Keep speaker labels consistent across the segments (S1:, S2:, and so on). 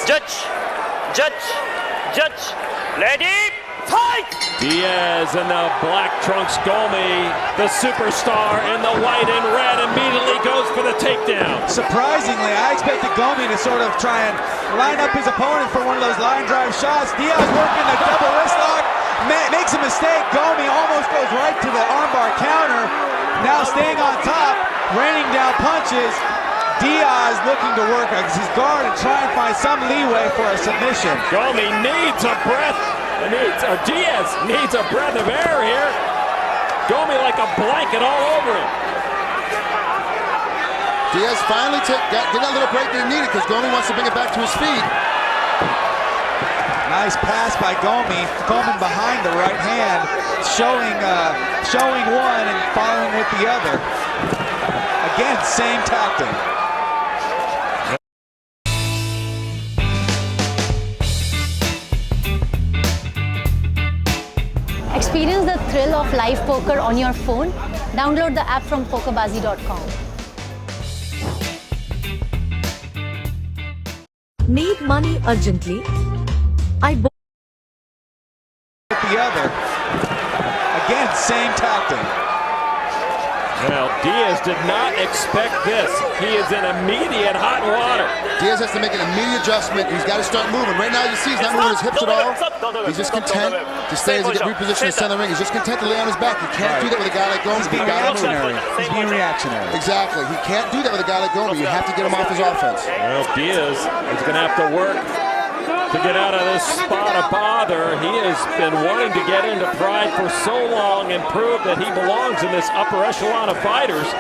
S1: Judge, ready, fight!
S2: Diaz in the black trunks, Gomi, the superstar in the white and red, immediately goes for the takedown.
S3: Surprisingly, I expected Gomi to sort of try and line up his opponent for one of those line drive shots. Diaz working the double wrist lock, makes a mistake. Gomi almost goes right to the armbar counter. Now staying on top, raining down punches. Diaz looking to work his guard and try and find some leeway for a submission.
S2: Gomi needs a breath. Diaz needs a breath of air here. Gomi like a blanket all over him.
S4: Diaz finally getting that little break that he needed because Gomi wants to bring it back to his feet.
S3: Nice pass by Gomi, coming behind the right hand, showing one and following with the other. Again, same tactic.
S5: Experience the thrill of live poker on your phone. Download the app from pokerbazi.com.
S6: Need money urgently?
S3: The other. Again, same tactic.
S2: Well, Diaz did not expect this. He is in immediate hot water.
S4: Diaz has to make an immediate adjustment. He's got to start moving. Right now, you see he's not moving his hips at all. He's just content to stay as he gets repositioned in the center ring. He's just content to lay on his back. He can't do that with a guy like Gomi.
S3: He's being reactionary. He's being reactionary.
S4: Exactly. He can't do that with a guy like Gomi. You have to get him off his offense.
S2: Well, Diaz is going to have to work to get out of this spot of bother. He has been wanting to get into Pride for so long and prove that he belongs in this upper echelon of fighters.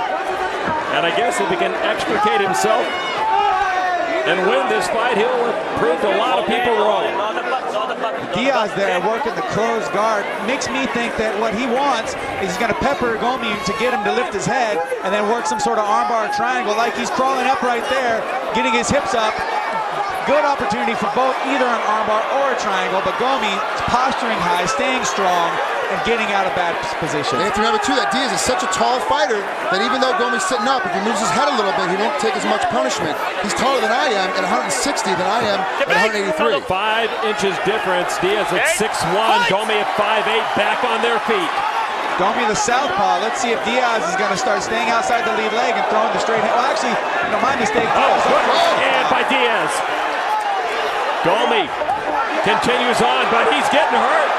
S2: And I guess if he can extricate himself and win this fight, he'll prove a lot of people wrong.
S3: Diaz there working the closed guard makes me think that what he wants is he's going to pepper Gomi to get him to lift his head and then work some sort of armbar triangle like he's crawling up right there, getting his hips up. Good opportunity for both, either an armbar or a triangle, but Gomi posturing high, staying strong, and getting out of bad position.
S4: You have to remember, too, that Diaz is such a tall fighter that even though Gomi's sitting up, if he moves his head a little bit, he won't take as much punishment. He's taller than I am at 160 than I am at 183.
S2: 5 inches difference. Diaz at 6'1", Gomi at 5'8", back on their feet.
S3: Gomi the southpaw. Let's see if Diaz is going to start staying outside the lead leg and throwing the straight head. Well, actually, no, my mistake.
S2: And by Diaz. Gomi continues on, but he's getting hurt.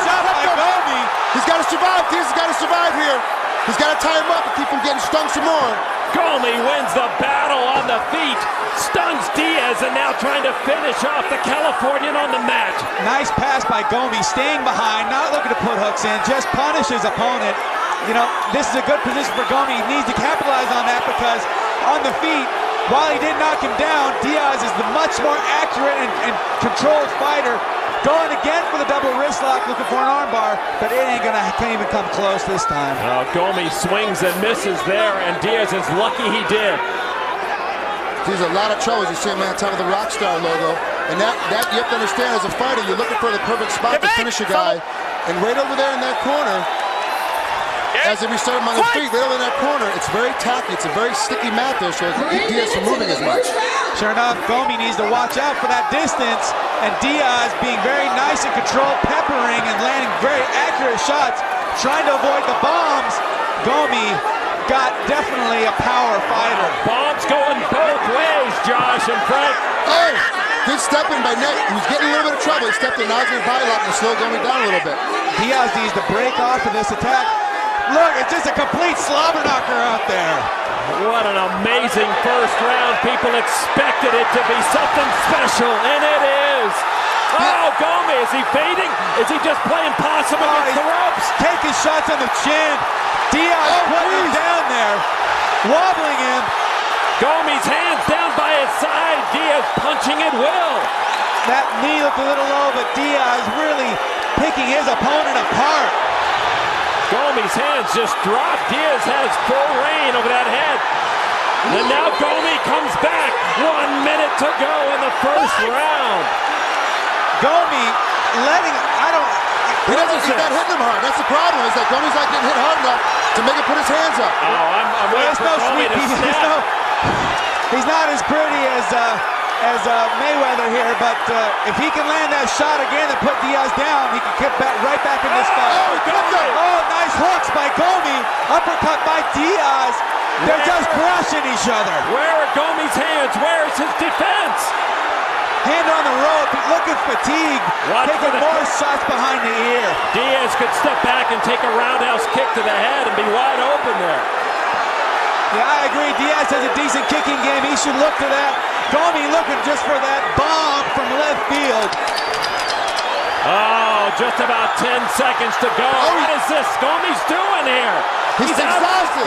S3: Shot by Gomi.
S4: He's got to survive. Diaz has got to survive here. He's got to tie him up and keep him getting stung some more.
S2: Gomi wins the battle on the feet, stuns Diaz, and now trying to finish off the Californian on the mat.
S3: Nice pass by Gomi, staying behind, not looking to put hooks in, just punish his opponent. You know, this is a good position for Gomi. He needs to capitalize on that because on the feet, while he did knock him down, Diaz is the much more accurate and controlled fighter. Going again for the double wrist lock, looking for an armbar, but it can't even come close this time.
S2: Gomi swings and misses there, and Diaz is lucky he did.
S4: There's a lot of trouble as you see him on top of the Rockstar logo. And that you have to understand, as a fighter, you're looking for the perfect spot to finish a guy. And right over there in that corner, as they restart him on the feet, right over in that corner, it's very tacky. It's a very sticky mat there, so it can keep Diaz from moving as much.
S3: Sure enough, Gomi needs to watch out for that distance, and Diaz being very nice and controlled, peppering and landing very accurate shots, trying to avoid the bombs. Gomi got definitely a power fighter.
S2: Bombs going both ways, Josh and Frank.
S4: Oh, good stepping by Nick. He was getting a little bit of trouble. He stepped in, now he's going to body lock and slow Gomi down a little bit.
S3: Diaz needs to break off of this attack. Look, it's just a complete slobber knocker out there.
S2: What an amazing first round. People expected it to be something special, and it is. Oh, Gomi, is he fading? Is he just playing possum against the ropes?
S3: Taking shots on the chin. Diaz putting him down there, wobbling him.
S2: Gomi's hands down by his side. Diaz punching at will.
S3: That knee looked a little low, but Diaz really picking his opponent apart.
S2: Gomi's hands just dropped. Diaz has full reign over that head. And now Gomi comes back. 1 minute to go in the first round.
S3: Gomi letting,
S4: He's not hitting him hard. That's the problem, is that Gomi's not getting hit hard enough to make him put his hands up.
S2: Oh, I'm waiting for Gomi to snap.
S3: He's not as pretty as as Mayweather here, but if he can land that shot again and put Diaz down, he can get right back in this fight. Oh, nice hooks by Gomi. Uppercut by Diaz. They're just brushing each other.
S2: Where are Gomi's hands? Where is his defense?
S3: Hand on the rope, looking fatigued, taking more shots behind the ear.
S2: Diaz could step back and take a roundhouse kick to the head and be wide open there.
S3: Yeah, I agree. Diaz has a decent kicking game. He should look to that. Gomi looking just for that bomb from left field.
S2: Oh, just about 10 seconds to go. What is this Gomi's doing here?
S4: He's exhausted.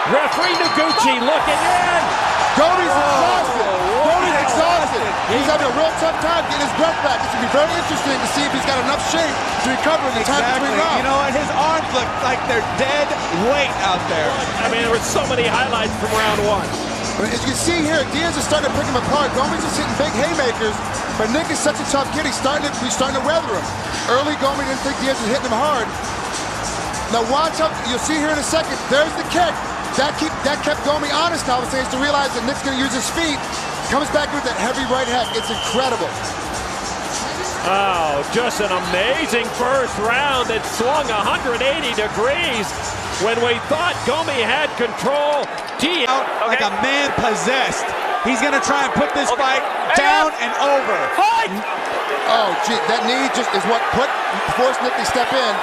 S2: Referee Noguchi looking in.
S4: Gomi's exhausted. Gomi's exhausted. He's having a real tough time getting his breath back. It's going to be very interesting to see if he's got enough shape to recover in the time between rounds.
S3: You know what? His arms look like they're dead weight out there.
S2: I mean, there were so many highlights from round one.
S4: As you can see here, Diaz is starting to pick him apart. Gomi's just hitting big haymakers, but Nick is such a tough kid. He's starting to weather him. Early, Gomi didn't think Diaz was hitting him hard. Now watch out. You'll see here in a second. There's the kick. That kept Gomi honest now, to realize that Nick's going to use his feet. Comes back with that heavy right hand. It's incredible.
S2: Oh, just an amazing first round that swung 180 degrees. When we thought Gomi had control, Diaz
S3: like a man possessed. He's going to try and put this fight down and over.
S1: Fight!
S4: Oh, gee, that knee just is what forced Nick to step in.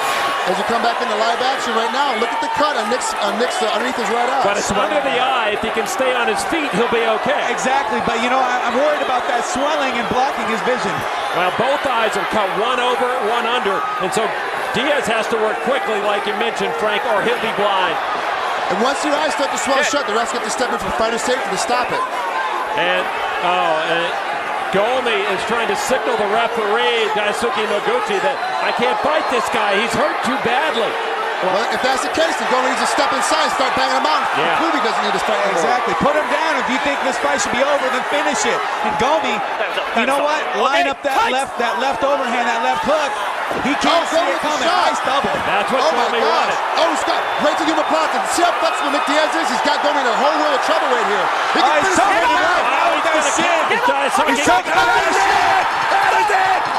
S4: As you come back into live action right now, look at the cut on Nick's underneath his right eye.
S2: But it's under the eye. If he can stay on his feet, he'll be okay.
S3: Exactly, but you know, I'm worried about that swelling and blocking his vision.
S2: Well, both eyes are cut, one over, one under, and so Diaz has to work quickly, like you mentioned, Frank, or he'll be blind.
S4: And once your eyes start to swell shut, the refs get to step in for fighter safety to stop it.
S2: And Gomi is trying to signal the referee, Daisuke Noguchi, that I can't fight this guy. He's hurt too badly.
S4: Well, if that's the case, then Gomi needs to step inside and start banging him out.
S2: Yeah.
S4: Clearly doesn't need to fight anymore.
S3: Exactly. Put him down. If you think this fight should be over, then finish it. And Gomi, you know what? Line up that left overhand, that left hook. He can't see it coming. Nice double.
S2: That's what Gomi wanted.
S4: Oh, Scott, great to give him applause. See how flexible Nick Diaz is? He's got Gomi in a whole world of trouble right here. He can finish him right now.
S3: He's going to sit.
S2: He's talking about that is it!